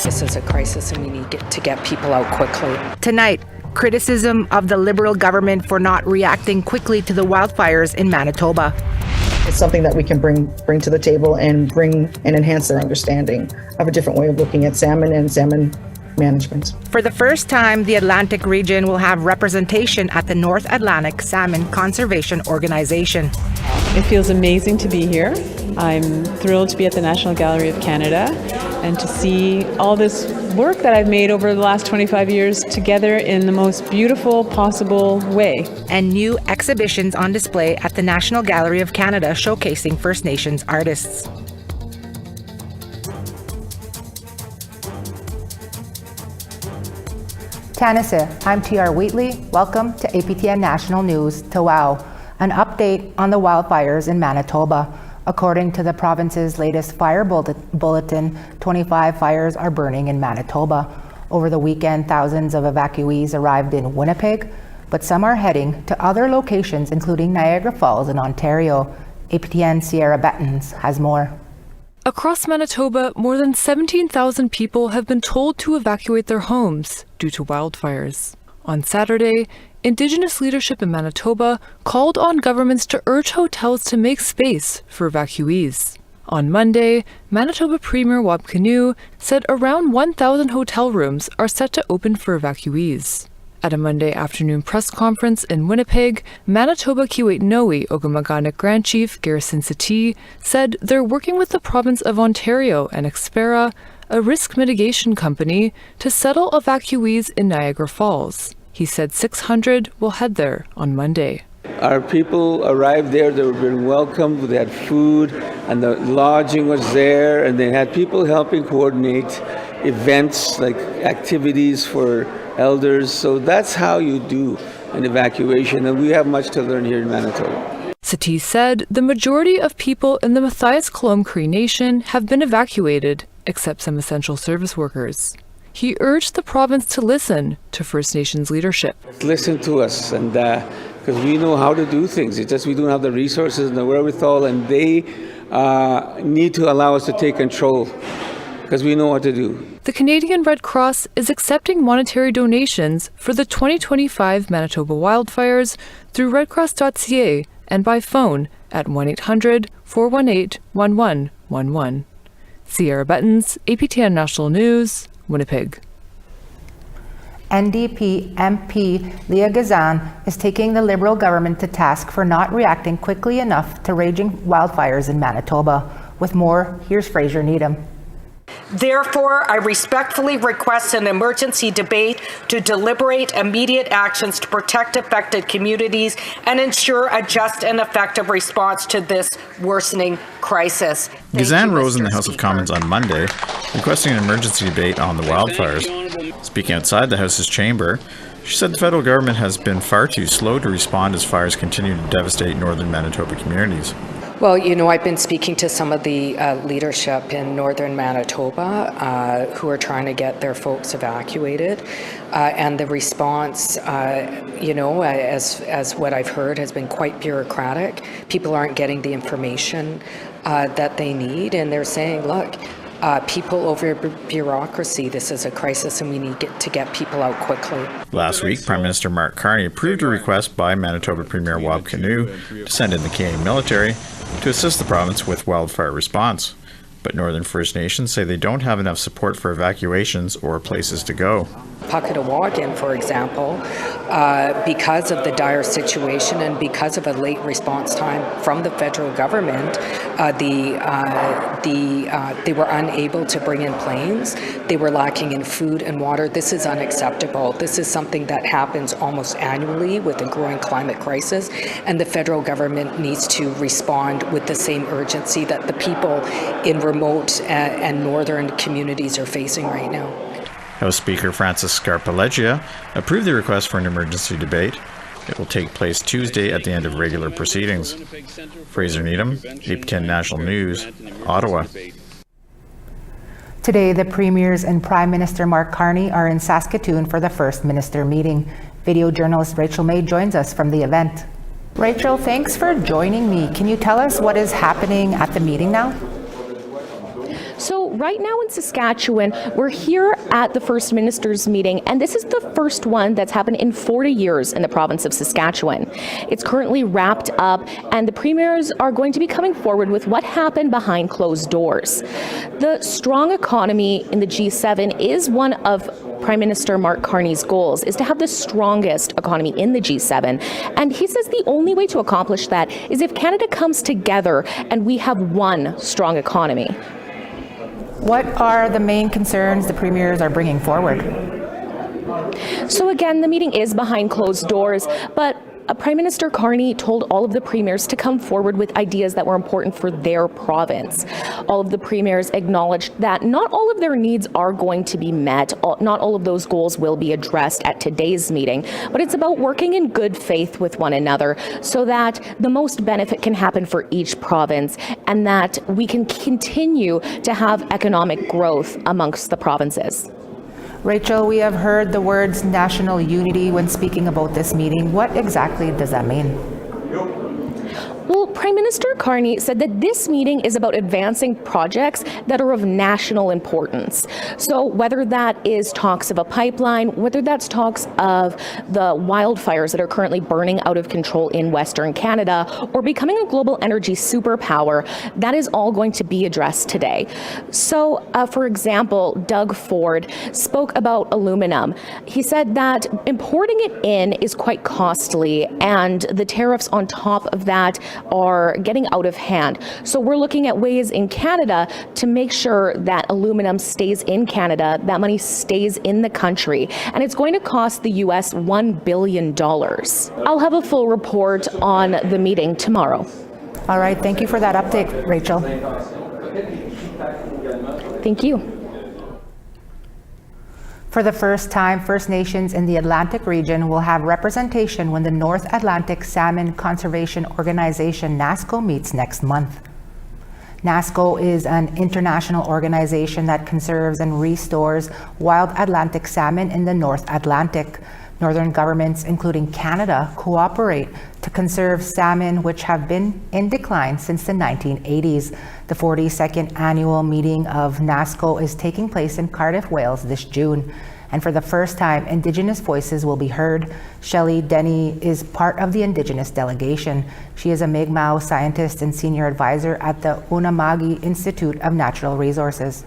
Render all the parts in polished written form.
this is a crisis and we need to get people out quickly. Tonight, criticism of the Liberal government for not reacting quickly to the wildfires in Manitoba. It's something that we can bring to the table and enhance their understanding of a different way of looking at salmon and salmon management. For the first time, the Atlantic region will have representation at the North Atlantic Salmon Conservation Organization. It feels amazing to be here. I'm thrilled to be at the National Gallery of Canada and to see all this work that I've made over the last 25 years together in the most beautiful possible way. And new exhibitions on display at the National Gallery of Canada showcasing First Nations artists. Tanissa, I'm TR Wheatley. Welcome to APTN National News to WOW, an update on the wildfires in Manitoba. According to the province's latest fire bulletin, 25 fires are burning in Manitoba. Over the weekend, thousands of evacuees arrived in Winnipeg, but some are heading to other locations, including Niagara Falls in Ontario. APTN Sierra Bettens has more. Across Manitoba, more than 17,000 people have been told to evacuate their homes due to wildfires. On Saturday, Indigenous leadership in Manitoba called on governments to urge hotels to make space for evacuees. On Monday, Manitoba Premier Wab Kinew said around 1,000 hotel rooms are set to open for evacuees. At a Monday afternoon press conference in Winnipeg, Manitoba Kiiwetinowi Ogamaganik Grand Chief Garrison Settee said they're working with the province of Ontario and Expera, a risk mitigation company, to settle evacuees in Niagara Falls. He said 600 will head there on Monday. Our people arrived there, they were being welcomed, they had food, and the lodging was there, and they had people helping coordinate events like activities for elders. So that's how you do an evacuation, and we have much to learn here in Manitoba. Settee said the majority of people in the Matthias Colomb Cree Nation have been evacuated, except some essential service workers. He urged the province to listen to First Nations leadership. Listen to us, and because we know how to do things. It's just we don't have the resources and the wherewithal, and they need to allow us to take control because we know what to do. The Canadian Red Cross is accepting monetary donations for the 2025 Manitoba wildfires through redcross.ca and by phone at 1-800-418-1111. Sierra Bettens, APTN National News, Winnipeg. NDP MP Leah Gazan is taking the Liberal government to task for not reacting quickly enough to raging wildfires in Manitoba. With more, here's Fraser Needham. Therefore, I respectfully request an emergency debate to deliberate immediate actions to protect affected communities and ensure a just and effective response to this worsening crisis. Gazan rose in the House of Commons on Monday, requesting an emergency debate on the wildfires. Speaking outside the House's chamber, she said the federal government has been far too slow to respond as fires continue to devastate northern Manitoba communities. Well, you know, I've been speaking to some of the leadership in northern Manitoba who are trying to get their folks evacuated. And the response, as what I've heard, has been quite bureaucratic. People aren't getting the information that they need. And they're saying, look, people over bureaucracy, this is a crisis and we need to get people out quickly. Last week, Prime Minister Mark Carney approved a request by Manitoba Premier Wab Kinew to send in the Canadian military to assist the province with wildfire response. But Northern First Nations say they don't have enough support for evacuations or places to go. Puckatawagan, for example, because of the dire situation and because of a late response time from the federal government, they were unable to bring in planes. They were lacking in food and water. This is unacceptable. This is something that happens almost annually with a growing climate crisis, and the federal government needs to respond with the same urgency that the people in remote and northern communities are facing right now. House Speaker Francis Scarpaleggia approved the request for an emergency debate. It will take place Tuesday at the end of regular proceedings. Fraser Needham, APTN National News, Ottawa. Today, the Premiers and Prime Minister Mark Carney are in Saskatoon for the First Minister meeting. Video journalist Rachel May joins us from the event. Rachel, thanks for joining me. Can you tell us what is happening at the meeting now? So So right now in Saskatchewan, we're here at the First Minister's meeting, and this is the first one that's happened in 40 years in the province of Saskatchewan. It's currently wrapped up, and the premiers are going to be coming forward with what happened behind closed doors. The strong economy in the G7 is one of Prime Minister Mark Carney's goals, is to have the strongest economy in the G7. And he says the only way to accomplish that is if Canada comes together and we have one strong economy. What are the main concerns the premiers are bringing forward? So again, the meeting is behind closed doors, but Prime Minister Carney told all of the premiers to come forward with ideas that were important for their province. All of the premiers acknowledged that not all of their needs are going to be met. Not all of those goals will be addressed at today's meeting, but it's about working in good faith with one another so that the most benefit can happen for each province and that we can continue to have economic growth amongst the provinces. Rachel, we have heard the words national unity when speaking about this meeting. What exactly does that mean? Well, Prime Minister Carney said that this meeting is about advancing projects that are of national importance. So whether that is talks of a pipeline, whether that's talks of the wildfires that are currently burning out of control in Western Canada, or becoming a global energy superpower, that is all going to be addressed today. So, for example, Doug Ford spoke about aluminum. He said that importing it in is quite costly, and the tariffs on top of that are getting out of hand. So we're looking at ways in Canada to make sure that aluminum stays in Canada, that money stays in the country, and it's going to cost the US $1 billion. I'll have a full report on the meeting tomorrow. All right, thank you for that update, Rachel. Thank you. For the first time, First Nations in the Atlantic region will have representation when the North Atlantic Salmon Conservation Organization, NASCO, meets next month. NASCO is an international organization that conserves and restores wild Atlantic salmon in the North Atlantic. Northern governments, including Canada, cooperate to conserve salmon which have been in decline since the 1980s. The 42nd annual meeting of NASCO is taking place in Cardiff, Wales this June. And for the first time, Indigenous voices will be heard. Shelley Denny is part of the Indigenous delegation. She is a Mi'kmaq scientist and senior advisor at the Unama'ki Institute of Natural Resources.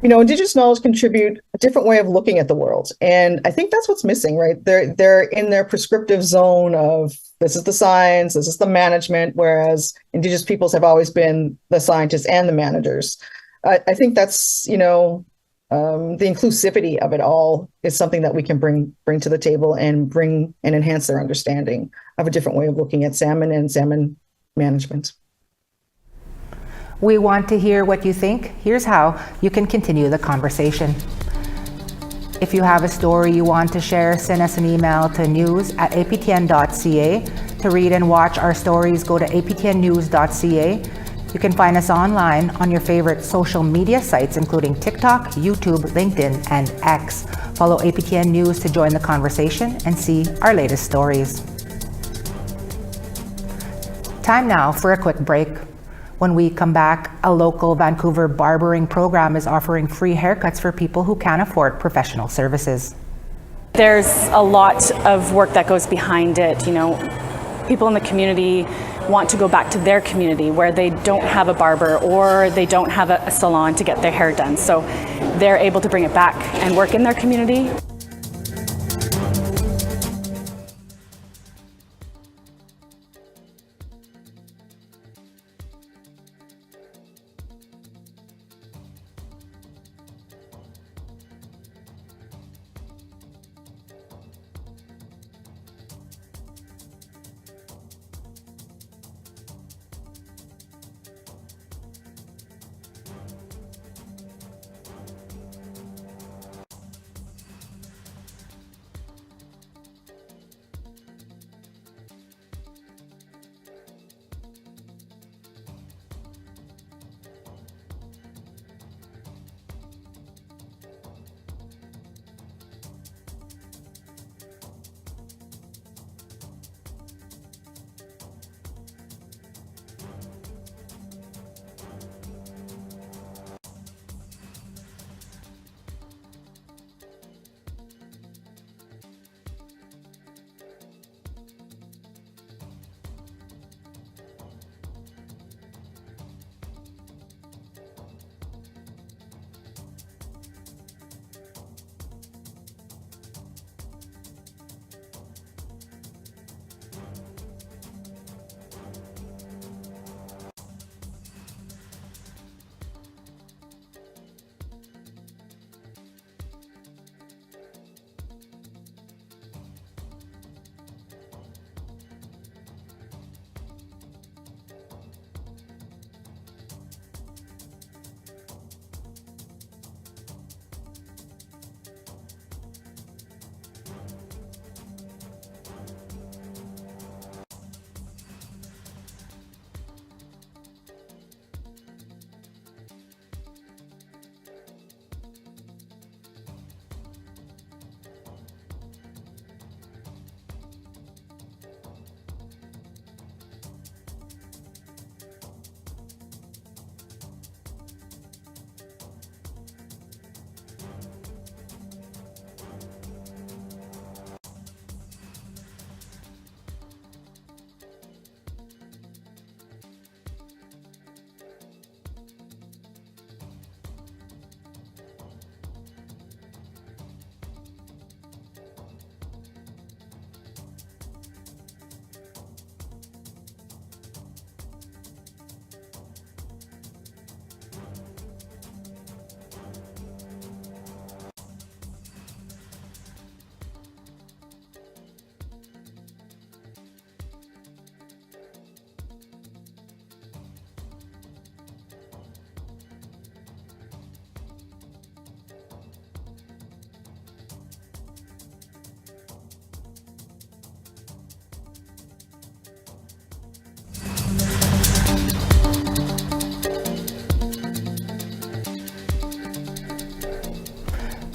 You know, Indigenous knowledge contribute a different way of looking at the world. And I think that's what's missing, right? They're in their prescriptive zone of this is the science, this is the management, whereas Indigenous peoples have always been the scientists and the managers. I think that's, the inclusivity of it all is something that we can bring to the table and bring and enhance their understanding of a different way of looking at salmon and salmon management. We want to hear what you think. Here's how you can continue the conversation. If you have a story you want to share, send us an email to news@aptn.ca. To read and watch our stories, go to aptnnews.ca. You can find us online on your favorite social media sites, including TikTok, YouTube, LinkedIn, and X. Follow APTN News to join the conversation and see our latest stories. Time now for a quick break. When we come back, a local Vancouver barbering program is offering free haircuts for people who can't afford professional services. There's a lot of work that goes behind it. People in the community want to go back to their community where they don't have a barber or they don't have a salon to get their hair done. So they're able to bring it back and work in their community.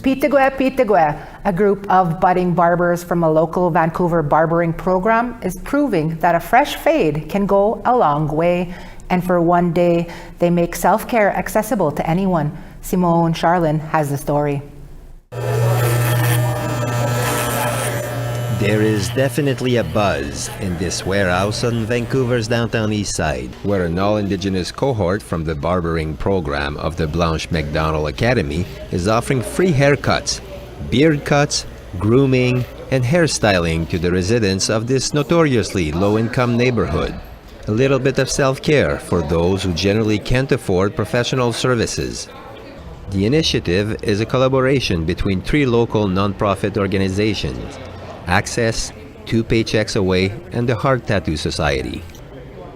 Pitigwe, a group of budding barbers from a local Vancouver barbering program, is proving that a fresh fade can go a long way. And for one day, they make self-care accessible to anyone. Simone Charlin has the story. There is definitely a buzz in this warehouse on Vancouver's downtown east side, where an all-Indigenous cohort from the barbering program of the Blanche McDonald Academy is offering free haircuts, beard cuts, grooming, and hairstyling to the residents of this notoriously low-income neighborhood. A little bit of self-care for those who generally can't afford professional services. The initiative is a collaboration between 3 local nonprofit organizations: Access, 2 Paychecks Away, and the Heart Tattoo Society.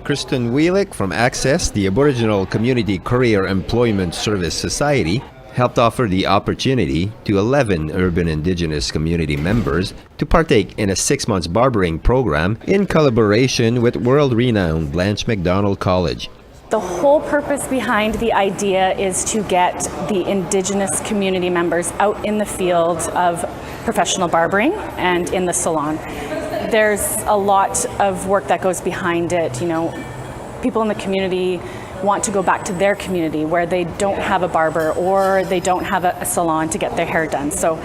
Kristen Wheelick from Access, the Aboriginal Community Career Employment Service Society, helped offer the opportunity to 11 urban Indigenous community members to partake in a 6-month barbering program in collaboration with world-renowned Blanche McDonald College. The whole purpose behind the idea is to get the Indigenous community members out in the field of professional barbering and in the salon. There's a lot of work that goes behind it. You know, people in the community want to go back to their community where they don't have a barber or they don't have a salon to get their hair done. So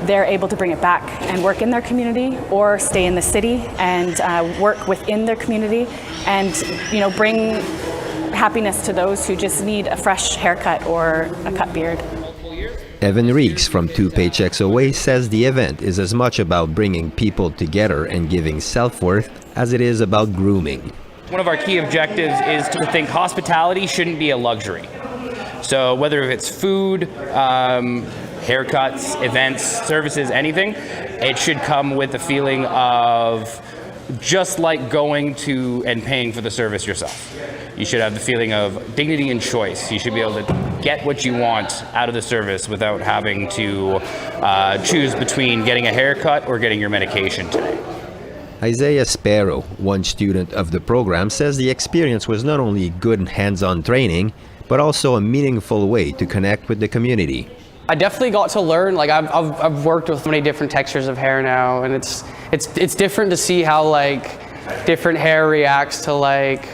they're able to bring it back and work in their community or stay in the city and work within their community and, you know, bring happiness to those who just need a fresh haircut or a cut beard. Evan Reeks from 2 Paychecks Away says the event is as much about bringing people together and giving self-worth as it is about grooming. One of our key objectives is to think hospitality shouldn't be a luxury. So whether it's food, haircuts, events, services, anything, it should come with the feeling of just like going to and paying for the service yourself. You should have the feeling of dignity and choice. You should be able to get what you want out of the service without having to choose between getting a haircut or getting your medication today. Isaiah Sparrow, one student of the program, says the experience was not only good hands-on training, but also a meaningful way to connect with the community. I definitely got to learn. Like I've worked with so many different textures of hair now, and it's different to see how like different hair reacts to like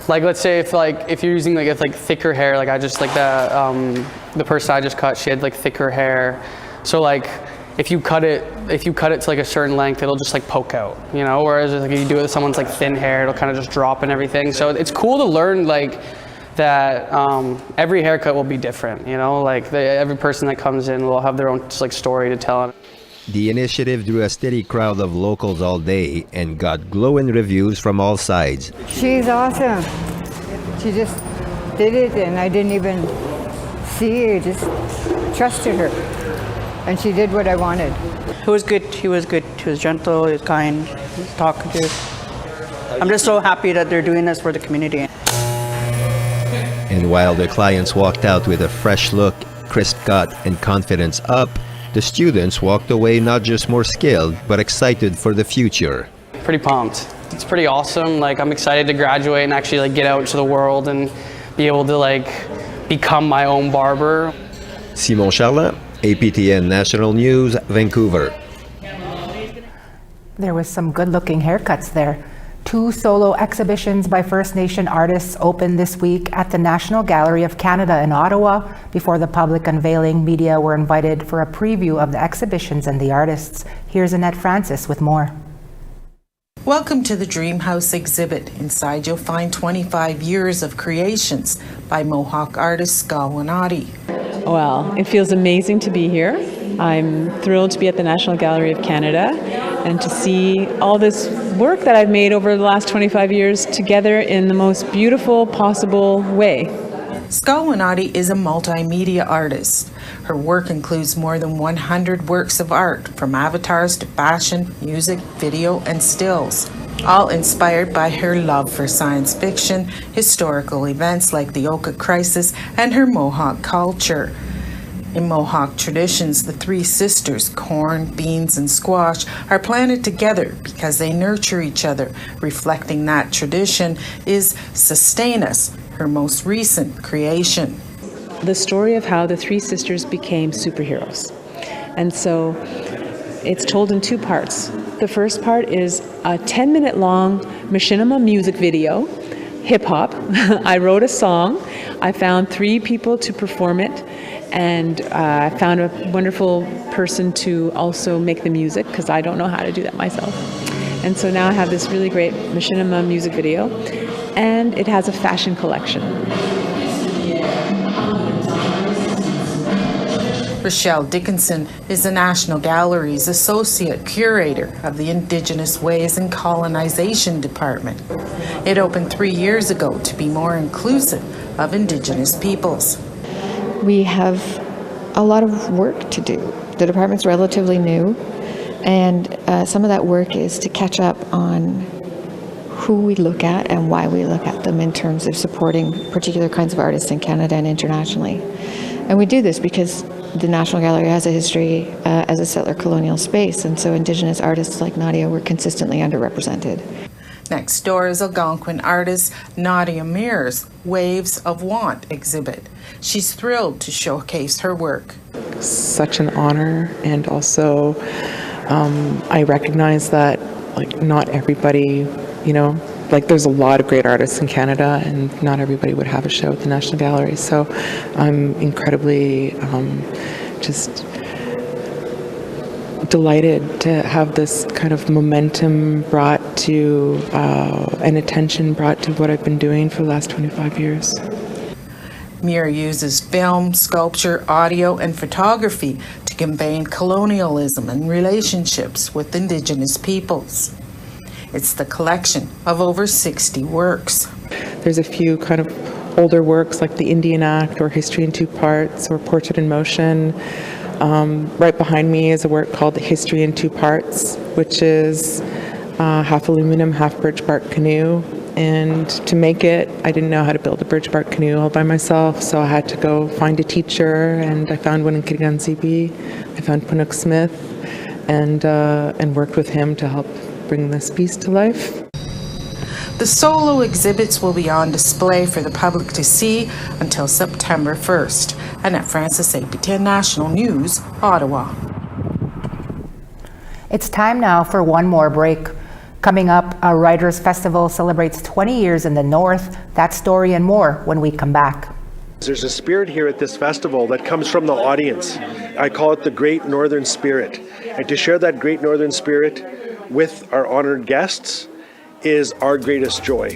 let's say if you're using like thicker hair, like I just like the person I just cut, she had like thicker hair, so like if you cut it to like a certain length, it'll just like poke out, you know. Whereas like if you do it with someone's like thin hair, it'll kind of just drop and everything. So it's cool to learn like that every haircut will be different, you know. Like every person that comes in will have their own like story to tell. The initiative drew a steady crowd of locals all day and got glowing reviews from all sides. She's awesome. She just did it, and I didn't even see her, just trusted her. And she did what I wanted. It was good. She was good. She was gentle, she was kind, she was talkative. I'm just so happy that they're doing this for the community. And while the clients walked out with a fresh look, crisp cut, and confidence up, the students walked away not just more skilled, but excited for the future. Pretty pumped. It's pretty awesome. Like I'm excited to graduate and actually like get out into the world and be able to like become my own barber. Simon Charlin, APTN National News, Vancouver. There was some good-looking haircuts there. 2 solo exhibitions by First Nation artists opened this week at the National Gallery of Canada in Ottawa. Before the public unveiling, media were invited for a preview of the exhibitions and the artists. Here's Annette Francis with more. Welcome to the Dream House exhibit. Inside you'll find 25 years of creations by Mohawk artist Skawanati. Well, it feels amazing to be here. I'm thrilled to be at the National Gallery of Canada and to see all this work that I've made over the last 25 years together in the most beautiful possible way. Skawanati is a multimedia artist. Her work includes more than 100 works of art, from avatars to fashion, music, video, and stills, all inspired by her love for science fiction, historical events like the Oka Crisis, and her Mohawk culture. In Mohawk traditions, the 3 sisters, corn, beans, and squash, are planted together because they nurture each other. Reflecting that tradition is Sustain Us, her most recent creation. The story of how the 3 sisters became superheroes. And so it's told in two parts. The first part is a 10-minute long machinima music video, hip hop. I wrote a song. I found 3 people to perform it, and I found a wonderful person to also make the music, because I don't know how to do that myself. And so now I have this really great machinima music video, and it has a fashion collection. Rochelle Dickinson is the National Gallery's Associate Curator of the Indigenous Ways and Colonization Department. It opened 3 years ago to be more inclusive of Indigenous peoples. We have a lot of work to do. The department's relatively new, and some of that work is to catch up on who we look at and why we look at them in terms of supporting particular kinds of artists in Canada and internationally. And we do this because the National Gallery has a history as a settler colonial space, and so Indigenous artists like Nadia were consistently underrepresented. Next door is Algonquin artist Nadia Mears' Waves of Want exhibit. She's thrilled to showcase her work. Such an honor, and also I recognize that not everybody, there's a lot of great artists in Canada, and not everybody would have a show at the National Gallery. So I'm incredibly just delighted to have this kind of momentum brought to and attention brought to what I've been doing for the last 25 years. Muir uses film, sculpture, audio, and photography to convey colonialism and relationships with Indigenous peoples. It's the collection of over 60 works. There's a few kind of older works like the Indian Act or History in Two Parts or Portrait in Motion. Right behind me is a work called History in Two Parts, which is half aluminum, half birch bark canoe. And to make it, I didn't know how to build a birch bark canoe all by myself, so I had to go find a teacher, and I found one in Kitigan-CB. I found Panook Smith, and worked with him to help bring this piece to life. The solo exhibits will be on display for the public to see until September 1st. Annette Francis, APTN National News, Ottawa. It's time now for one more break. Coming up, a Writers' Festival celebrates 20 years in the North. That story and more when we come back. There's a spirit here at this festival that comes from the audience. I call it the Great Northern Spirit. And to share that Great Northern Spirit with our honored guests is our greatest joy.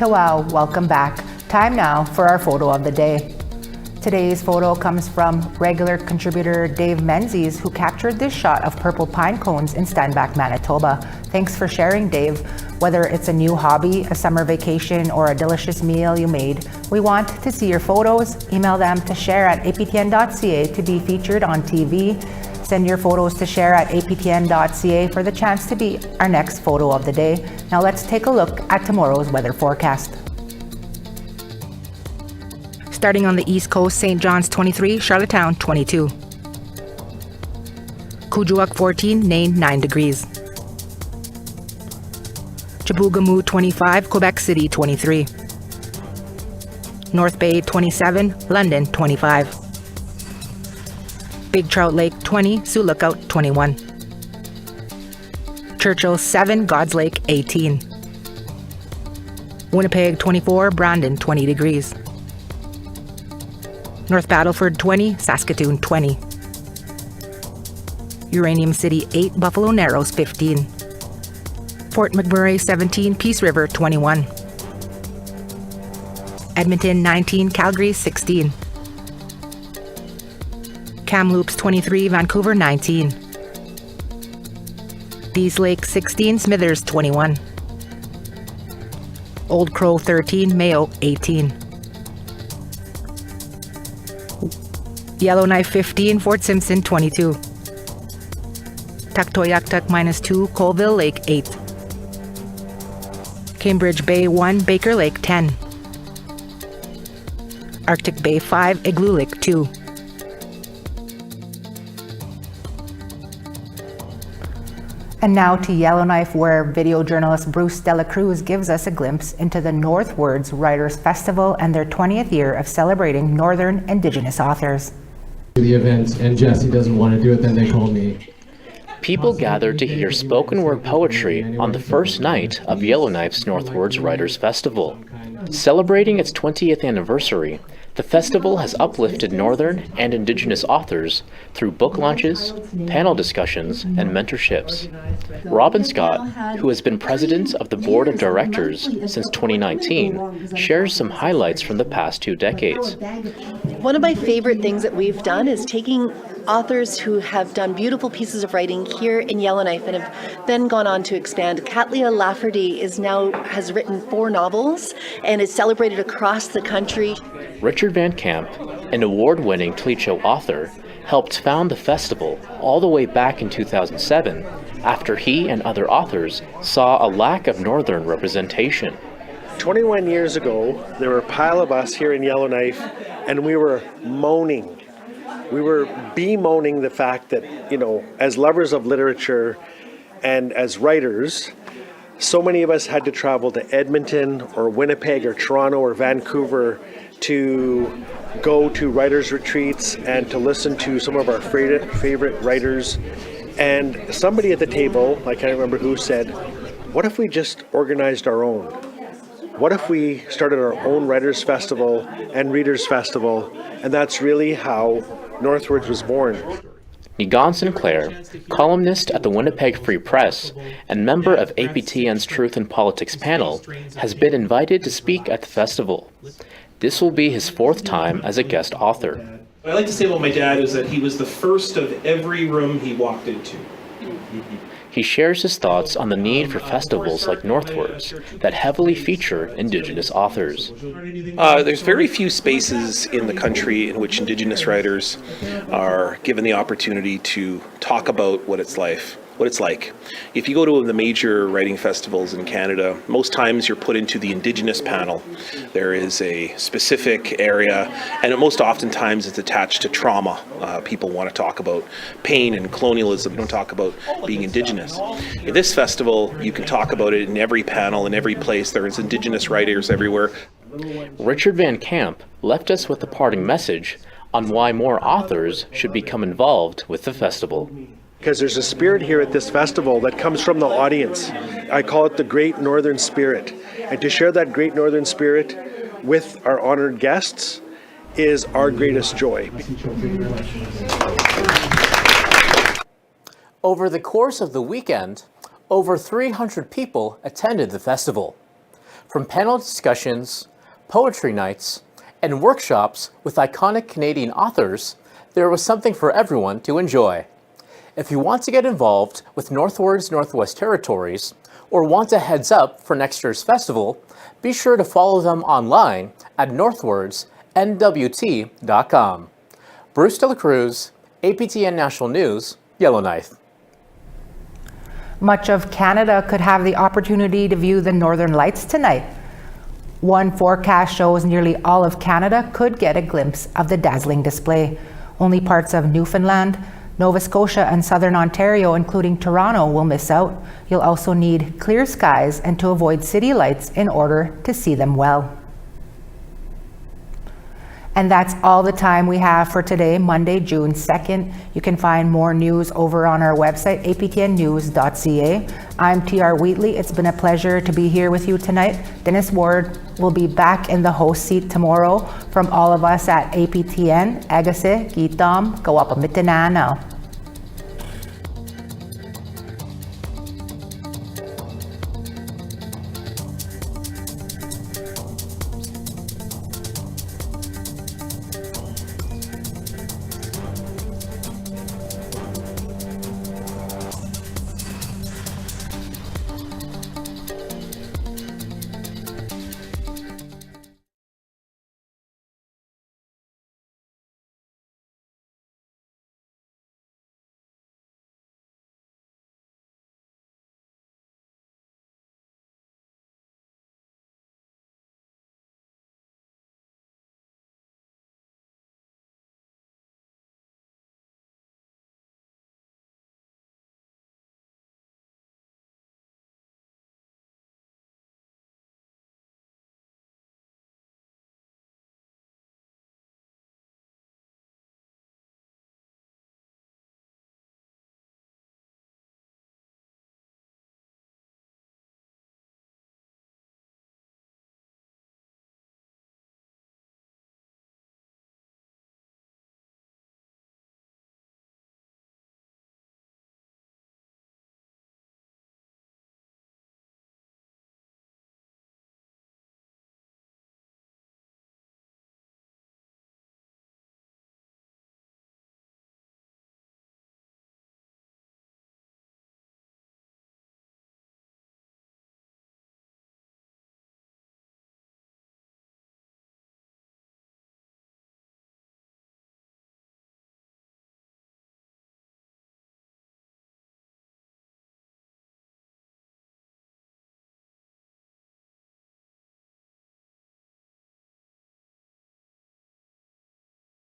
Tawau, welcome back. Time now for our photo of the day. Today's photo comes from regular contributor Dave Menzies, who captured this shot of purple pine cones in Steinbach, Manitoba. Thanks for sharing, Dave. Whether it's a new hobby, a summer vacation, or a delicious meal you made, we want to see your photos. Email them to share@aptn.ca to be featured on TV. Send your photos to share@aptn.ca for the chance to be our next photo of the day. Now let's take a look at tomorrow's weather forecast. Starting on the East Coast, St. John's 23, Charlottetown 22. Kuujjuaq 14, Nain 9 degrees. Chibougamau 25, Quebec City 23. North Bay 27, London 25. Big Trout Lake 20, Sioux Lookout 21. Churchill 7, God's Lake 18. Winnipeg 24, Brandon 20 degrees. North Battleford 20, Saskatoon 20. Uranium City 8, Buffalo Narrows 15. Fort McMurray 17, Peace River 21. Edmonton 19, Calgary 16. Kamloops 23, Vancouver 19. Dease Lake 16, Smithers 21. Old Crow 13, Mayo 18. Yellowknife 15, Fort Simpson 22. Tuktoyaktuk -2, Colville Lake 8. Cambridge Bay 1, Baker Lake 10. Arctic Bay 5, Igloo Lake 2. And now to Yellowknife, where video journalist Bruce Dela Cruz gives us a glimpse into the NorthWords Writers Festival and their 20th year of celebrating Northern Indigenous authors. The event, and Jesse doesn't want to do it, then they call me. People gathered to hear spoken word poetry on the first night of Yellowknife's NorthWords Writers Festival. Celebrating its 20th anniversary, the festival has uplifted Northern and Indigenous authors through book launches, panel discussions, and mentorships. Robin Scott, who has been president of the board of directors since 2019, shares some highlights from the past 2 decades. One of my favorite things that we've done is taking authors who have done beautiful pieces of writing here in Yellowknife and have then gone on to expand. Katlia Lafferty has written 4 novels and is celebrated across the country. Richard Van Camp, an award-winning Tlicho author, helped found the festival all the way back in 2007 after he and other authors saw a lack of Northern representation. 21 years ago, there were a pile of us here in Yellowknife, and we were moaning. We were bemoaning the fact that, as lovers of literature and as writers, so many of us had to travel to Edmonton or Winnipeg or Toronto or Vancouver to go to writers' retreats and to listen to some of our favorite writers. And somebody at the table, I can't remember who, said, what if we just organized our own? What if we started our own Writers' Festival and Readers' Festival? And that's really how NorthWords was born. Nigan Sinclair, columnist at the Winnipeg Free Press and member of APTN's Truth and Politics panel, has been invited to speak at the festival. This will be his 4th time as a guest author. What I like to say about my dad is that he was the first of every room he walked into. He shares his thoughts on the need for festivals like NorthWords that heavily feature Indigenous authors. There's very few spaces in the country in which Indigenous writers are given the opportunity to talk about what it's like. If you go to the major writing festivals in Canada, most times you're put into the Indigenous panel. There is a specific area, and most oftentimes it's attached to trauma. People want to talk about pain and colonialism. They don't talk about being Indigenous. In this festival, you can talk about it in every panel, in every place. There is Indigenous writers everywhere. Richard Van Camp left us with a parting message on why more authors should become involved with the festival. Because there's a spirit here at this festival that comes from the audience. I call it the Great Northern Spirit. And to share that Great Northern Spirit with our honored guests is our greatest joy. Over the course of the weekend, over 300 people attended the festival. From panel discussions, poetry nights, and workshops with iconic Canadian authors, there was something for everyone to enjoy. If you want to get involved with NorthWords Northwest Territories or want a heads up for next year's festival, be sure to follow them online at northwordsnwt.com. Bruce De La Cruz, APTN National News, Yellowknife. Much of Canada could have the opportunity to view the Northern Lights tonight. One forecast shows nearly all of Canada could get a glimpse of the dazzling display. Only parts of Newfoundland, Nova Scotia, and Southern Ontario, including Toronto, will miss out. You'll also need clear skies and to avoid city lights in order to see them well. And that's all the time we have for today, Monday, June 2nd. You can find more news over on our website, aptnnews.ca. I'm TR Wheatley. It's been a pleasure to be here with you tonight. Dennis Ward will be back in the host seat tomorrow. From all of us at APTN, Agase, Gitam, Kawapamitinanaw.